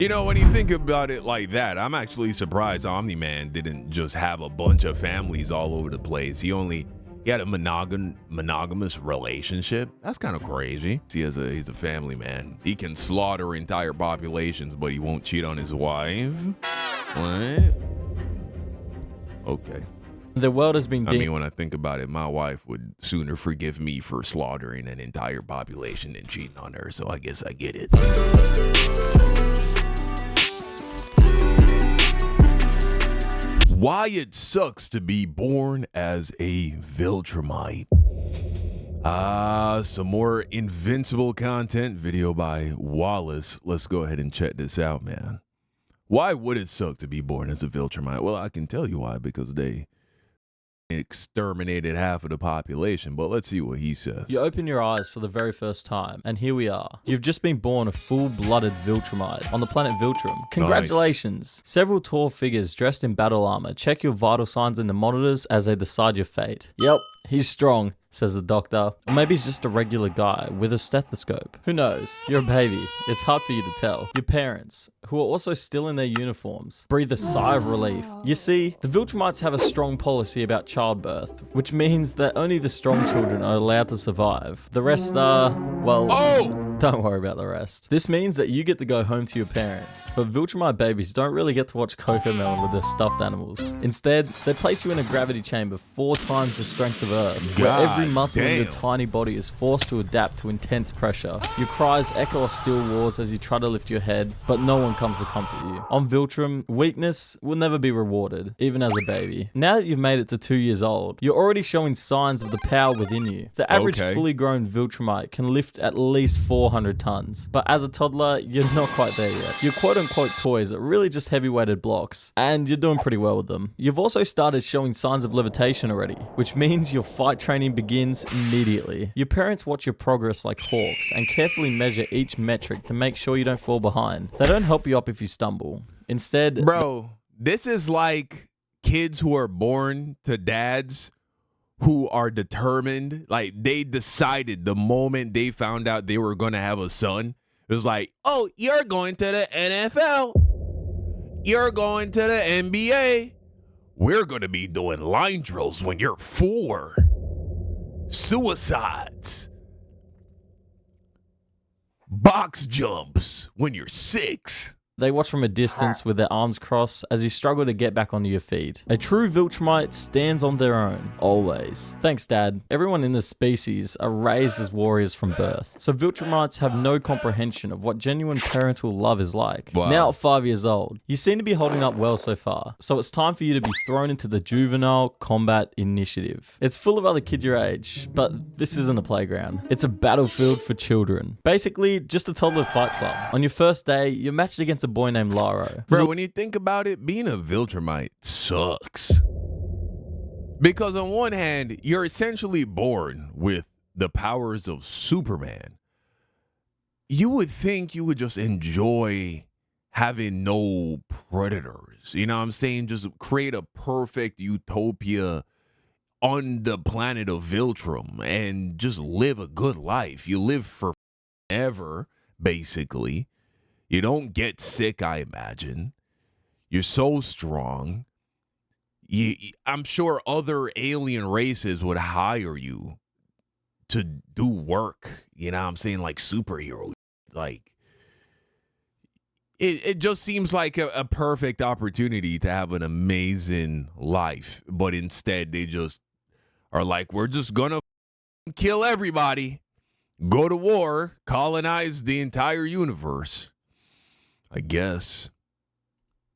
You know, when you think about it like that, I'm actually surprised Omni-Man didn't just have a bunch of families all over the place. He had a monogamous relationship. That's kind of crazy. He's a family man. He can slaughter entire populations, but he won't cheat on his wife. What? Okay. The world has been I mean, when I think about it, my wife would sooner forgive me for slaughtering an entire population than cheating on her, so I guess I get it. Why it sucks to be born as a Viltrumite. Some more Invincible content, video by Wallace. Let's go ahead and check this out, man. Why would it suck to be born as a Viltrumite? Well, I can tell you why, because they exterminated half of the population, but let's see what he says. You open your eyes for the very first time, and here we are. You've just been born a full-blooded Viltrumite on the planet Viltrum. Congratulations. Nice. Several tall figures dressed in battle armor check your vital signs in the monitors as they decide your fate. Yep, he's strong, says the doctor. Or maybe he's just a regular guy with a stethoscope. Who knows? You're a baby. It's hard for you to tell. Your parents, who are also still in their uniforms, breathe a sigh of relief. You see, the Viltrumites have a strong policy about childbirth, which means that only the strong children are allowed to survive. The rest are, well... Oh! Don't worry about the rest. This means that you get to go home to your parents. But Viltrumite babies don't really get to watch Cocomelon with their stuffed animals. Instead, they place you in a gravity chamber 4 times the strength of Earth, where every muscle in your tiny body is forced to adapt to intense pressure. Your cries echo off steel walls as you try to lift your head, but no one comes to comfort you. On Viltrum, weakness will never be rewarded, even as a baby. Now that you've made it to 2 years old, you're already showing signs of the power within you. The average fully grown Viltrumite can lift at least 400 tons, but as a toddler, you're not quite there yet. Your quote-unquote toys are really just heavy-weighted blocks, and you're doing pretty well with them. You've also started showing signs of levitation already, which means your fight training begins immediately. Your parents watch your progress like hawks and carefully measure each metric to make sure you don't fall behind. They don't help you up if you stumble. Instead... Bro, this is like kids who are born to dads who are determined. Like, they decided the moment they found out they were going to have a son, it was like, oh, you're going to the NFL. You're going to the NBA. We're going to be doing line drills when you're 4. Suicides. Box jumps when you're 6. They watch from a distance with their arms crossed as you struggle to get back onto your feet. A true Viltrumite stands on their own, always. Thanks, Dad. Everyone in this species are raised as warriors from birth, so Viltrumites have no comprehension of what genuine parental love is like. Wow. Now at 5 years old, you seem to be holding up well so far, so it's time for you to be thrown into the Juvenile Combat Initiative. It's full of other kids your age, but this isn't a playground. It's a battlefield for children. Basically, just a toddler fight club. On your first day, you're matched against a boy named Laro. Bro, when you think about it, being a Viltrumite sucks. Because on one hand, you're essentially born with the powers of Superman. You would think you would just enjoy having no predators. You know what I'm saying? Just create a perfect utopia on the planet of Viltrum and just live a good life. You live forever, basically. You don't get sick, I imagine. You're so strong. I'm sure other alien races would hire you to do work. You know what I'm saying? Like superhero. Like, it just seems like a perfect opportunity to have an amazing life. But instead, they just are like, we're just going to kill everybody, go to war, colonize the entire universe. I guess.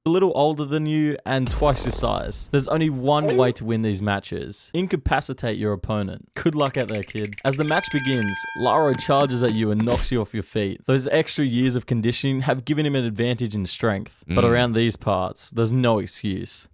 A little older than you and twice your size. There's only one way to win these matches. Incapacitate your opponent. Good luck out there, kid. As the match begins, Laro charges at you and knocks you off your feet. Those extra years of conditioning have given him an advantage in strength. But around these parts, there's no excuse.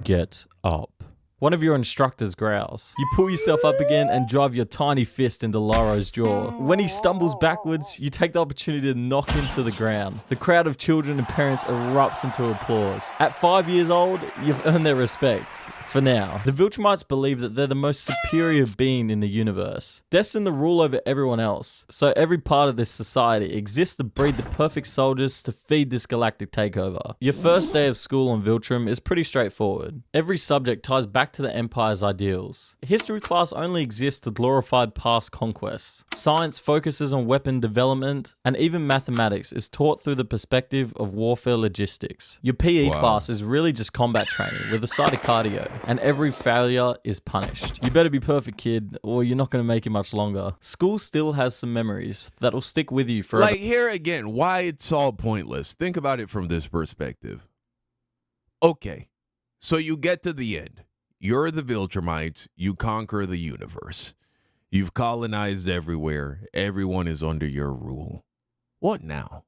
Get up. One of your instructors growls. You pull yourself up again and drive your tiny fist into Laro's jaw. When he stumbles backwards, you take the opportunity to knock him to the ground. The crowd of children and parents erupts into applause. At 5 years old, you've earned their respect. For now, the Viltrumites believe that they're the most superior being in the universe, destined to rule over everyone else. So every part of this society exists to breed the perfect soldiers to feed this galactic takeover. Your first day of school on Viltrum is pretty straightforward. Every subject ties back to the Empire's ideals. History class only exists to glorify past conquests. Science focuses on weapon development, and even mathematics is taught through the perspective of warfare logistics. Your PE class is really just combat training with a side of cardio, and every failure is punished. You better be perfect, kid, or you're not going to make it much longer. School still has some memories that'll stick with you forever. Like, here again, why it's all pointless. Think about it from this perspective. Okay, so you get to the end. You're the Viltrumites. You conquer the universe. You've colonized everywhere. Everyone is under your rule. What now?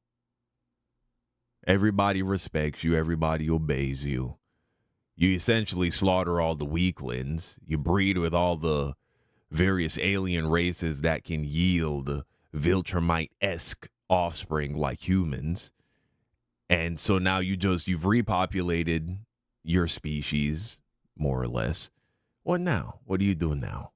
Everybody respects you. Everybody obeys you. You essentially slaughter all the weaklings. You breed with all the various alien races that can yield Viltrumite-esque offspring like humans. And so now you've repopulated your species, more or less. What now? What are you doing now?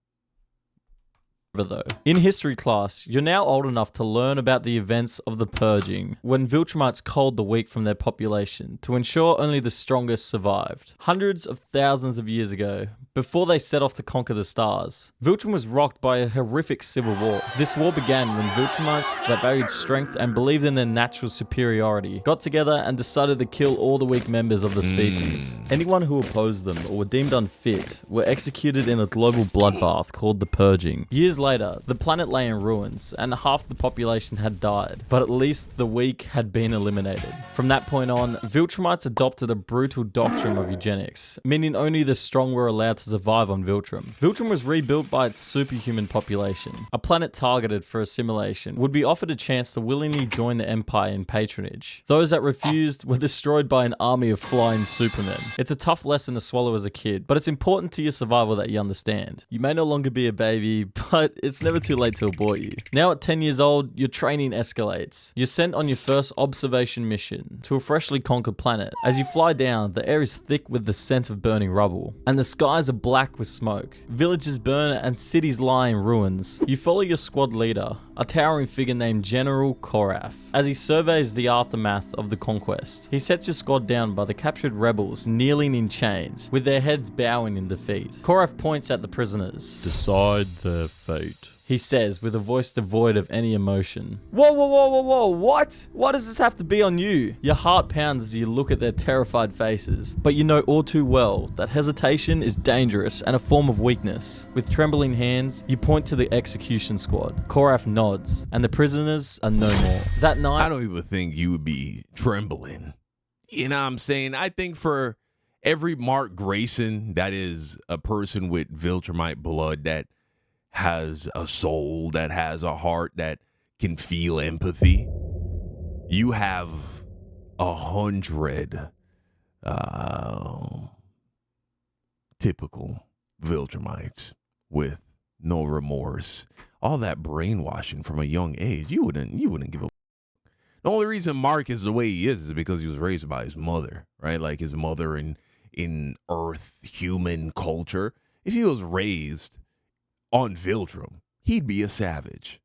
Though. In history class, you're now old enough to learn about the events of the Purging, when Viltrumites culled the weak from their population to ensure only the strongest survived. Hundreds of thousands of years ago, before they set off to conquer the stars, Viltrum was rocked by a horrific civil war. This war began when Viltrumites that valued strength and believed in their natural superiority got together and decided to kill all the weak members of the species. Anyone who opposed them or were deemed unfit were executed in a global bloodbath called the Purging. Years later, the planet lay in ruins and half the population had died, but at least the weak had been eliminated. From that point on, Viltrumites adopted a brutal doctrine of eugenics, meaning only the strong were allowed to survive on Viltrum. Viltrum was rebuilt by its superhuman population. A planet targeted for assimilation would be offered a chance to willingly join the Empire in patronage. Those that refused were destroyed by an army of flying supermen. It's a tough lesson to swallow as a kid, but it's important to your survival that you understand. You may no longer be a baby, but it's never too late to abort you. Now at 10 years old, your training escalates. You're sent on your first observation mission to a freshly conquered planet. As you fly down, the air is thick with the scent of burning rubble, and the skies are black with smoke. Villages burn and cities lie in ruins. You follow your squad leader, a towering figure named General Koraf, as he surveys the aftermath of the conquest. He sets your squad down by the captured rebels kneeling in chains, with their heads bowing in defeat. Koraf points at the prisoners. Decide their fate, He says with a voice devoid of any emotion. Whoa, whoa, whoa, whoa, whoa, what? Why does this have to be on you? Your heart pounds as you look at their terrified faces, but you know all too well that hesitation is dangerous and a form of weakness. With trembling hands, you point to the execution squad. Koraf nods, and the prisoners are no more. That night, I don't even think you would be trembling. You know what I'm saying? I think for every Mark Grayson that is a person with Viltrumite blood that has a soul, that has a heart, that can feel empathy, you have 100 typical Viltrumites with no remorse. All that brainwashing from a young age, you wouldn't give a. The only reason Mark is the way he is because he was raised by his mother, right? Like his mother in Earth human culture. If he was raised on Viltrum, he'd be a savage.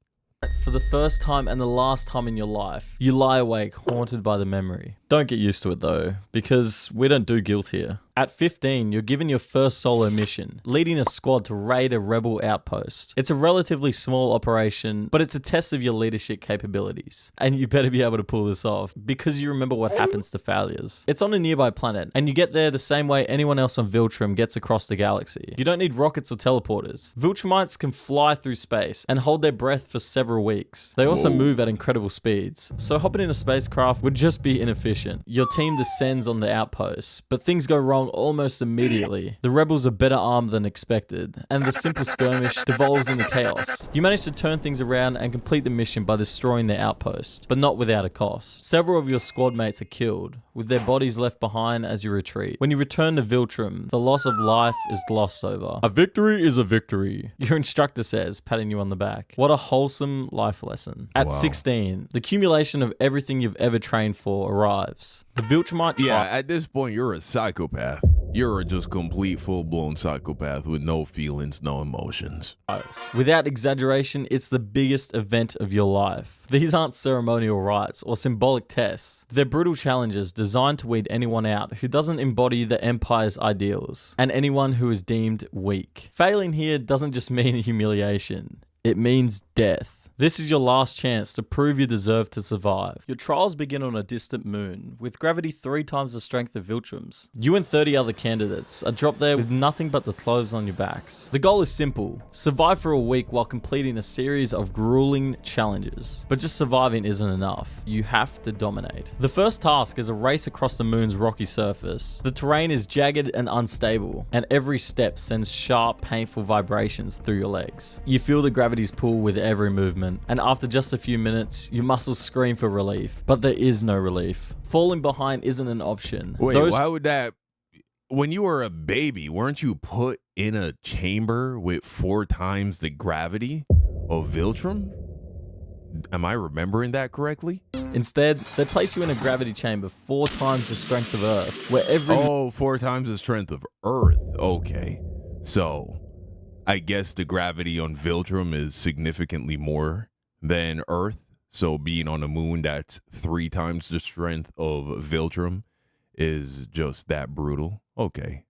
for the first time and the last time in your life, you lie awake haunted by the memory. Don't get used to it though, because we don't do guilt here. At 15, you're given your first solo mission, leading a squad to raid a rebel outpost. It's a relatively small operation, but it's a test of your leadership capabilities. And you better be able to pull this off, because you remember what happens to failures. It's on a nearby planet, and you get there the same way anyone else on Viltrum gets across the galaxy. You don't need rockets or teleporters. Viltrumites can fly through space and hold their breath for several weeks. They also move at incredible speeds, so hopping in a spacecraft would just be inefficient. efficient. Your team descends on the outpost, but things go wrong almost immediately. The rebels are better armed than expected, and the simple skirmish devolves into chaos. You manage to turn things around and complete the mission by destroying the outpost, but not without a cost. Several of your squad mates are killed, with their bodies left behind as you retreat. When you return to Viltrum, the loss of life is glossed over. A victory is a victory. Your instructor says, patting you on the back. What a wholesome life lesson. At Wow. 16, the accumulation of everything you've ever trained for arrives. The Viltrumite Yeah, at this point, you're a psychopath. You're a just complete, full-blown psychopath with no feelings, no emotions. Without exaggeration, it's the biggest event of your life. These aren't ceremonial rites or symbolic tests. They're brutal challenges designed to weed anyone out who doesn't embody the Empire's ideals, and anyone who is deemed weak. Failing here doesn't just mean humiliation. It means death. This is your last chance to prove you deserve to survive. Your trials begin on a distant moon, with gravity 3 times the strength of Viltrum's. You and 30 other candidates are dropped there with nothing but the clothes on your backs. The goal is simple: survive for a week while completing a series of grueling challenges. But just surviving isn't enough. You have to dominate. The first task is a race across the moon's rocky surface. The terrain is jagged and unstable, and every step sends sharp, painful vibrations through your legs. You feel the gravity's pull with every movement, and after just a few minutes, your muscles scream for relief. But there is no relief. Falling behind isn't an option. Wait, why would that... When you were a baby, weren't you put in a chamber with 4 times the gravity of Viltrum? Am I remembering that correctly? Instead, they place you in a gravity chamber 4 times the strength of Earth, where every... Oh, 4 times the strength of Earth. Okay. So, I guess the gravity on Viltrum is significantly more than Earth. So being on the moon that's 3 times the strength of Viltrum is just that brutal. Okay.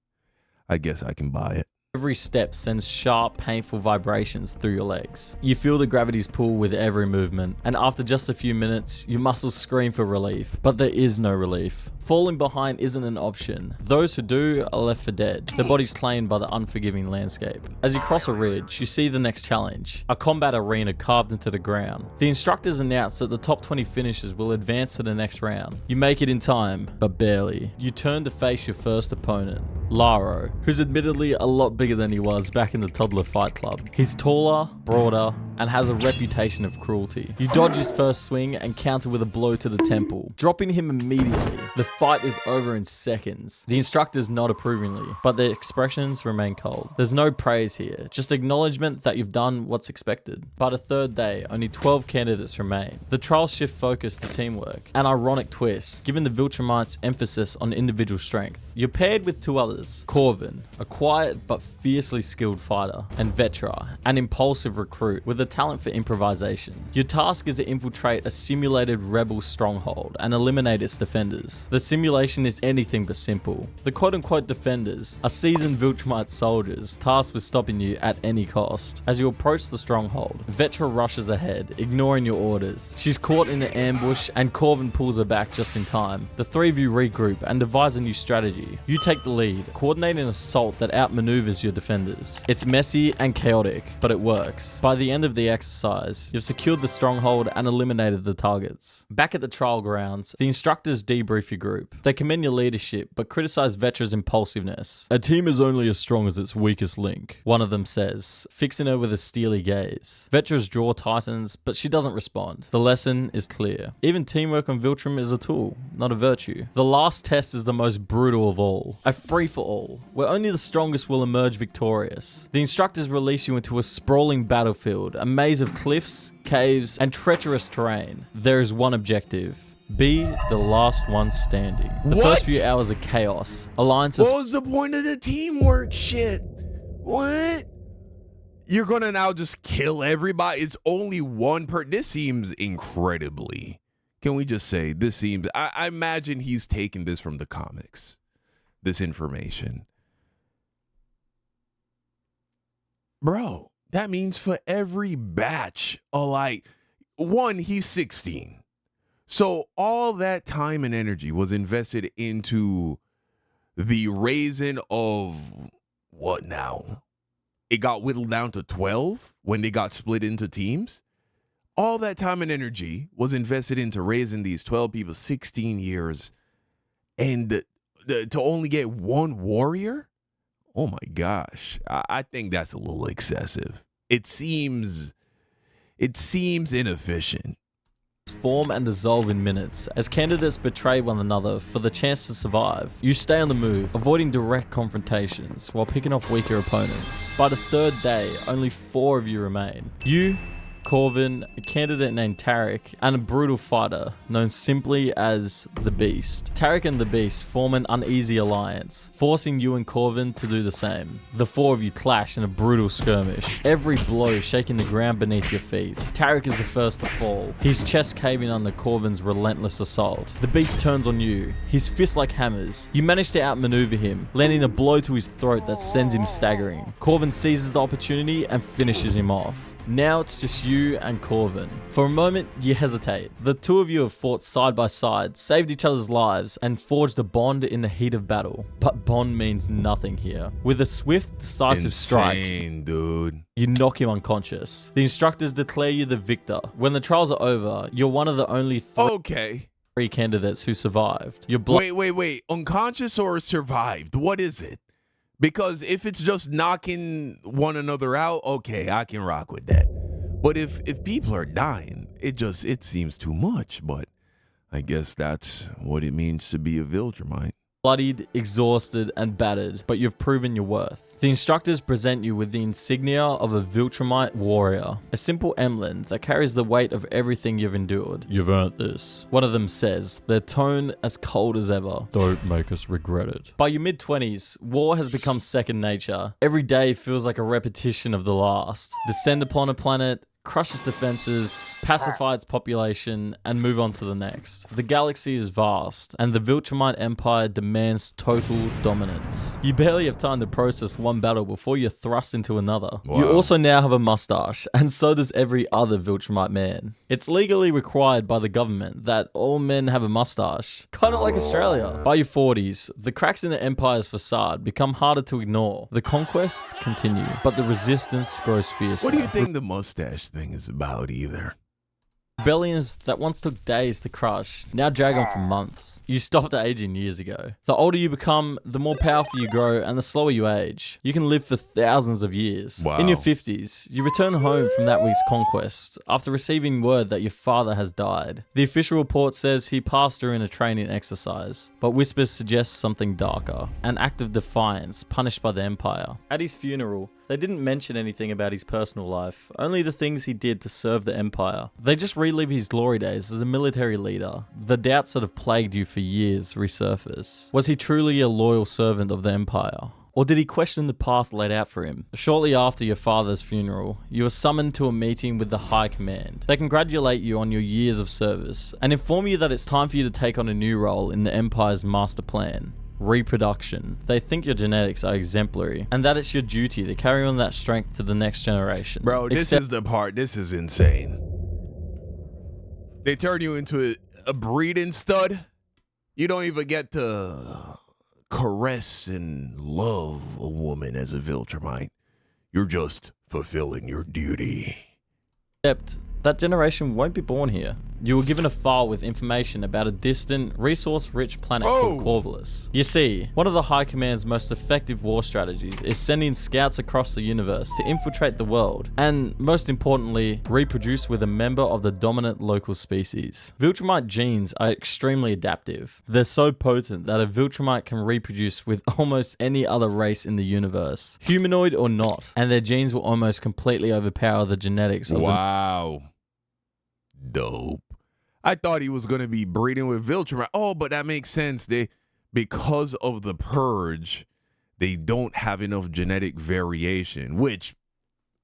I guess I can buy it. Every step sends sharp, painful vibrations through your legs. You feel the gravity's pull with every movement, and after just a few minutes, your muscles scream for relief. But there is no relief. Falling behind isn't an option. Those who do are left for dead, their bodies claimed by the unforgiving landscape. As you cross a ridge, you see the next challenge, a combat arena carved into the ground. The instructors announce that the top 20 finishers will advance to the next round. You make it in time, but barely. You turn to face your first opponent, Laro, who's admittedly a lot bigger than he was back in the toddler fight club. He's taller, broader, and has a reputation of cruelty. You dodge his first swing and counter with a blow to the temple, dropping him immediately. The fight is over in seconds. The instructors nod approvingly, but their expressions remain cold. There's no praise here, just acknowledgement that you've done what's expected. By the third day, only 12 candidates remain. The trials shift focus to teamwork. An ironic twist, given the Viltrumites' emphasis on individual strength. You're paired with 2 others, Corvin, a quiet but fiercely skilled fighter, and Vetra, an impulsive recruit with a talent for improvisation. Your task is to infiltrate a simulated rebel stronghold and eliminate its defenders. The simulation is anything but simple. The quote-unquote defenders are seasoned Viltrumite soldiers tasked with stopping you at any cost. As you approach the stronghold, Vetra rushes ahead, ignoring your orders. She's caught in an ambush and Corvin pulls her back just in time. The 3 of you regroup and devise a new strategy. You take the lead, coordinate an assault that outmaneuvers your defenders. It's messy and chaotic, but it works. By the end of the exercise, you've secured the stronghold and eliminated the targets. Back at the trial grounds, the instructors debrief your group. They commend your leadership, but criticize Vetra's impulsiveness. A team is only as strong as its weakest link. One of them says, fixing her with a steely gaze. Vetra's jaw tightens, but she doesn't respond. The lesson is clear. Even teamwork on Viltrum is a tool, not a virtue. The last test is the most brutal of all. A free-for-all, where only the strongest will emerge victorious. The instructors release you into a sprawling battlefield, a maze of cliffs, caves, and treacherous terrain. There is one objective. Be the last one standing. The first few hours are chaos. Alliances... What was the point of the teamwork shit? What? You're gonna now just kill everybody? It's only one per... This seems incredibly... Can we just say, this seems... I imagine he's taking this from the comics. This information. Bro, that means for every batch of like... One, he's 16. So all that time and energy was invested into the raising of what now? It got whittled down to 12 when they got split into teams. All that time and energy was invested into raising these 12 people, 16 years, and to only get one warrior? Oh my gosh. I think that's a little excessive. It seems inefficient. Form and dissolve in minutes as candidates betray one another for the chance to survive. You stay on the move, avoiding direct confrontations while picking off weaker opponents. By the third day, only 4 of you remain. You, Corvin, a candidate named Tarek, and a brutal fighter known simply as the Beast. Tarek and the Beast form an uneasy alliance, forcing you and Corvin to do the same. The 4 of you clash in a brutal skirmish, every blow shaking the ground beneath your feet. Tarek is the first to fall, his chest caving under Corvin's relentless assault. The Beast turns on you, his fists like hammers. You manage to outmaneuver him, landing a blow to his throat that sends him staggering. Corvin seizes the opportunity and finishes him off. Now it's just you and Corvin. For a moment, you hesitate. The 2 of you have fought side by side, saved each other's lives, and forged a bond in the heat of battle. But bond means nothing here. With a swift, decisive strike, Dude. you knock him unconscious. The instructors declare you the victor. When the trials are over, you're one of the only 3 candidates who survived. Your Wait. Unconscious or survived? What is it? Because if it's just knocking one another out, okay, I can rock with that. But if people are dying, it seems too much. But I guess that's what it means to be a Viltrumite. bloodied, exhausted, and battered, but you've proven your worth. The instructors present you with the insignia of a Viltrumite warrior, a simple emblem that carries the weight of everything you've endured. You've earned this. One of them says, their tone as cold as ever. Don't make us regret it. By your mid-20s, war has become second nature. Every day feels like a repetition of the last. Descend upon a planet, crush its defenses, pacify its population, and move on to the next. The galaxy is vast, and the Viltrumite Empire demands total dominance. You barely have time to process one battle before you're thrust into another. Wow. You also now have a mustache, and so does every other Viltrumite man. It's legally required by the government that all men have a mustache, kind of like Australia. By your 40s, the cracks in the Empire's facade become harder to ignore. The conquests continue, but the resistance grows fiercer. What do you think the mustache thing is about either? Rebellions that once took days to crush now drag on for months. You stopped aging years ago. The older you become, the more powerful you grow, and the slower you age. You can live for thousands of years. Wow. In your 50s, you return home from that week's conquest after receiving word that your father has died. The official report says he passed during a training exercise, but whispers suggest something darker, an act of defiance punished by the Empire. At his funeral, they didn't mention anything about his personal life, only the things he did to serve the Empire. They just relive his glory days as a military leader. The doubts that have plagued you for years resurface. Was he truly a loyal servant of the Empire? Or did he question the path laid out for him? Shortly after your father's funeral, you are summoned to a meeting with the High Command. They congratulate you on your years of service and inform you that it's time for you to take on a new role in the Empire's master plan. Reproduction. They think your genetics are exemplary and that it's your duty to carry on that strength to the next generation. Bro, this is the part. This is insane. They turn you into a breeding stud. You don't even get to caress and love a woman as a Viltrumite. You're just fulfilling your duty. Except that generation won't be born here. You were given a file with information about a distant, resource-rich planet called Corvus. You see, one of the High Command's most effective war strategies is sending scouts across the universe to infiltrate the world, and most importantly, reproduce with a member of the dominant local species. Viltrumite genes are extremely adaptive. They're so potent that a Viltrumite can reproduce with almost any other race in the universe, humanoid or not, and their genes will almost completely overpower the genetics of Wow. Dope. I thought he was going to be breeding with Viltrumite. Oh, but that makes sense. Because of the purge, they don't have enough genetic variation, which,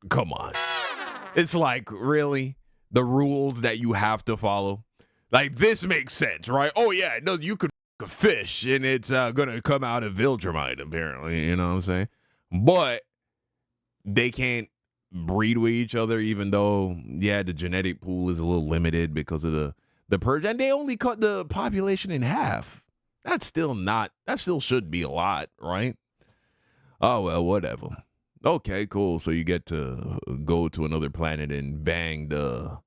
come on. It's like, really? The rules that you have to follow? Like, this makes sense, right? Oh, yeah, no, you could f- a fish, and it's going to come out of Viltrumite, apparently. You know what I'm saying? But they can't breed with each other, even though, yeah, the genetic pool is a little limited because of the purge, and they only cut the population in half. That still should be a lot, right? Oh, well, whatever. Okay, cool. So you get to go to another planet and bang the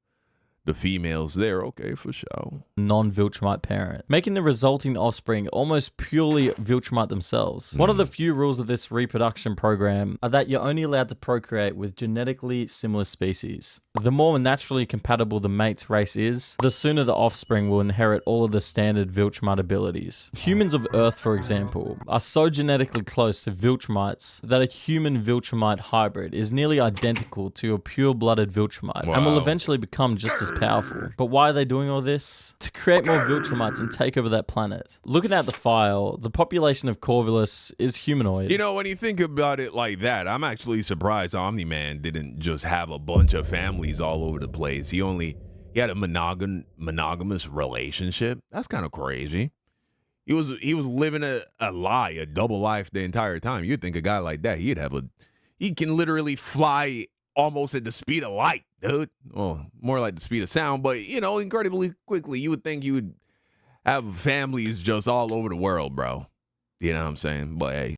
the females there. Okay, for sure. Non-Viltrumite parent, making the resulting offspring almost purely Viltrumite themselves. One of the few rules of this reproduction program are that you're only allowed to procreate with genetically similar species. The more naturally compatible the mate's race is, the sooner the offspring will inherit all of the standard Viltrumite abilities. Humans of Earth, for example, are so genetically close to Viltrumites that a human Viltrumite hybrid is nearly identical to a pure-blooded Viltrumite and will eventually become just as powerful. But why are they doing all this? To create more Viltrumites and take over that planet. Looking at the file, the population of Corvus is humanoid. You know, when you think about it like that, I'm actually surprised Omni-Man didn't just have a bunch of families all over the place. He had a monogamous relationship. That's kind of crazy. He was living a lie, a double life the entire time. You'd think a guy like that, he can literally fly almost at the speed of light, dude. Well, more like the speed of sound, but incredibly quickly. You would think you would have families just all over the world, bro. You know what I'm saying? But hey,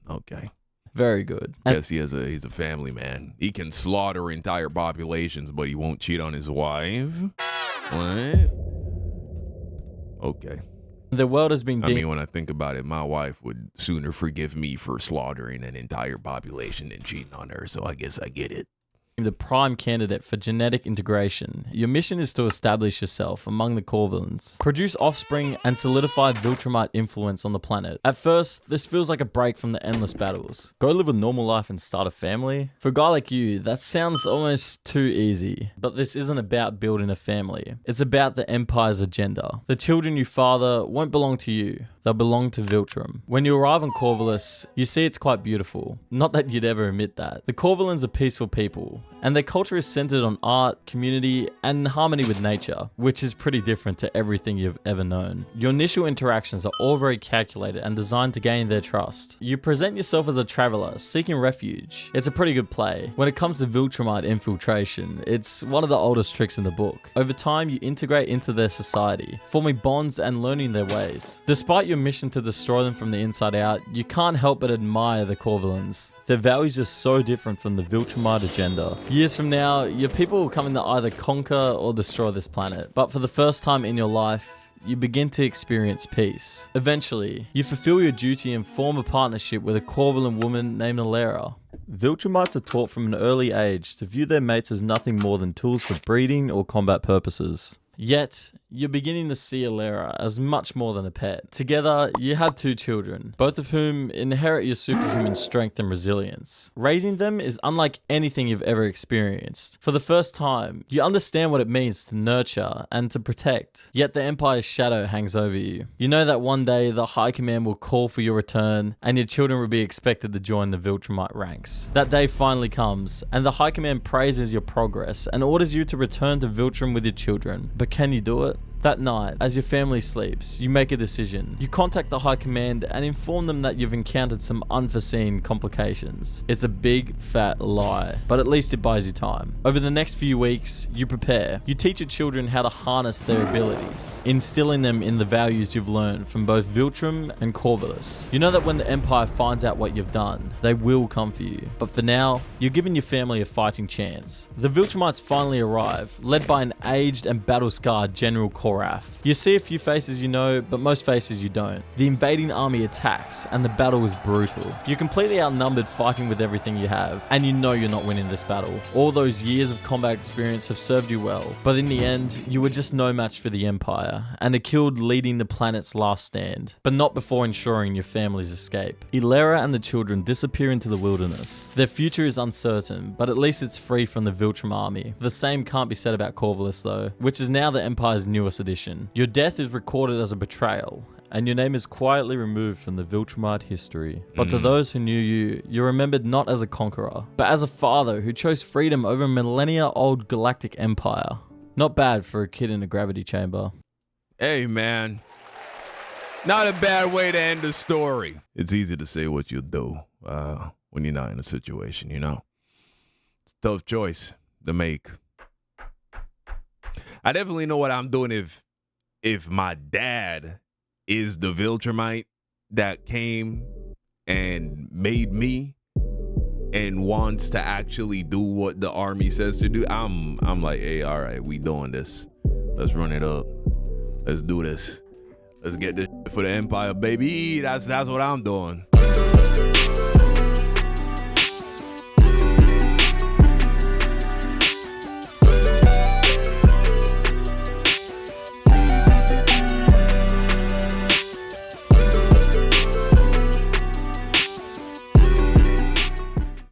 okay. Very good. Yes, he's a family man. He can slaughter entire populations, but he won't cheat on his wife. What? Okay. The world has been... I mean, when I think about it, my wife would sooner forgive me for slaughtering an entire population than cheating on her, so I guess I get it. The prime candidate for genetic integration. Your mission is to establish yourself among the Corvulans, produce offspring, and solidify Viltrumite influence on the planet. At first, this feels like a break from the endless battles. Go live a normal life and start a family? For a guy like you, that sounds almost too easy. But this isn't about building a family. It's about the Empire's agenda. The children you father won't belong to you. They'll belong to Viltrum. When you arrive on Corvus, you see it's quite beautiful. Not that you'd ever admit that. The Corvulans are peaceful people, and their culture is centered on art, community, and harmony with nature, which is pretty different to everything you've ever known. Your initial interactions are all very calculated and designed to gain their trust. You present yourself as a traveler, seeking refuge. It's a pretty good play. When it comes to Viltrumite infiltration, it's one of the oldest tricks in the book. Over time, you integrate into their society, forming bonds and learning their ways. Despite your mission to destroy them from the inside out, you can't help but admire the Corvulans. Their values are so different from the Viltrumite agenda. Years from now, your people will come in to either conquer or destroy this planet. But for the first time in your life, you begin to experience peace. Eventually, you fulfill your duty and form a partnership with a Corvulan woman named Alera. Viltrumites are taught from an early age to view their mates as nothing more than tools for breeding or combat purposes. Yet, you're beginning to see Alera as much more than a pet. Together, you have 2 children, both of whom inherit your superhuman strength and resilience. Raising them is unlike anything you've ever experienced. For the first time, you understand what it means to nurture and to protect, yet the Empire's shadow hangs over you. You know that one day the High Command will call for your return, and your children will be expected to join the Viltrumite ranks. That day finally comes, and the High Command praises your progress and orders you to return to Viltrum with your children. But can you do it? That night, as your family sleeps, you make a decision. You contact the High Command and inform them that you've encountered some unforeseen complications. It's a big, fat lie, but at least it buys you time. Over the next few weeks, you prepare. You teach your children how to harness their abilities, instilling them in the values you've learned from both Viltrum and Corvus. You know that when the Empire finds out what you've done, they will come for you. But for now, you're giving your family a fighting chance. The Viltrumites finally arrive, led by an aged and battle-scarred General Koraf. You see a few faces you know, but most faces you don't. The invading army attacks, and the battle is brutal. You're completely outnumbered fighting with everything you have, and you know you're not winning this battle. All those years of combat experience have served you well, but in the end, you were just no match for the Empire, and are killed leading the planet's last stand, but not before ensuring your family's escape. Ilera and the children disappear into the wilderness. Their future is uncertain, but at least it's free from the Viltrum army. The same can't be said about Corvus though, which is now the Empire's newest edition. Your death is recorded as a betrayal, and your name is quietly removed from the Viltrumite history. But to those who knew you, you're remembered not as a conqueror, but as a father who chose freedom over a millennia-old galactic empire. Not bad for a kid in a gravity chamber. Hey, man. Not a bad way to end the story. It's easy to say what you'll do when you're not in a situation, you know? It's a tough choice to make. I definitely know what I'm doing if my dad is the Viltrumite that came and made me. and wants to actually do what the army says to do, I'm like, hey, all right, we doing this. Let's run it up. Let's do this. Let's get this for the empire, baby. That's what I'm doing.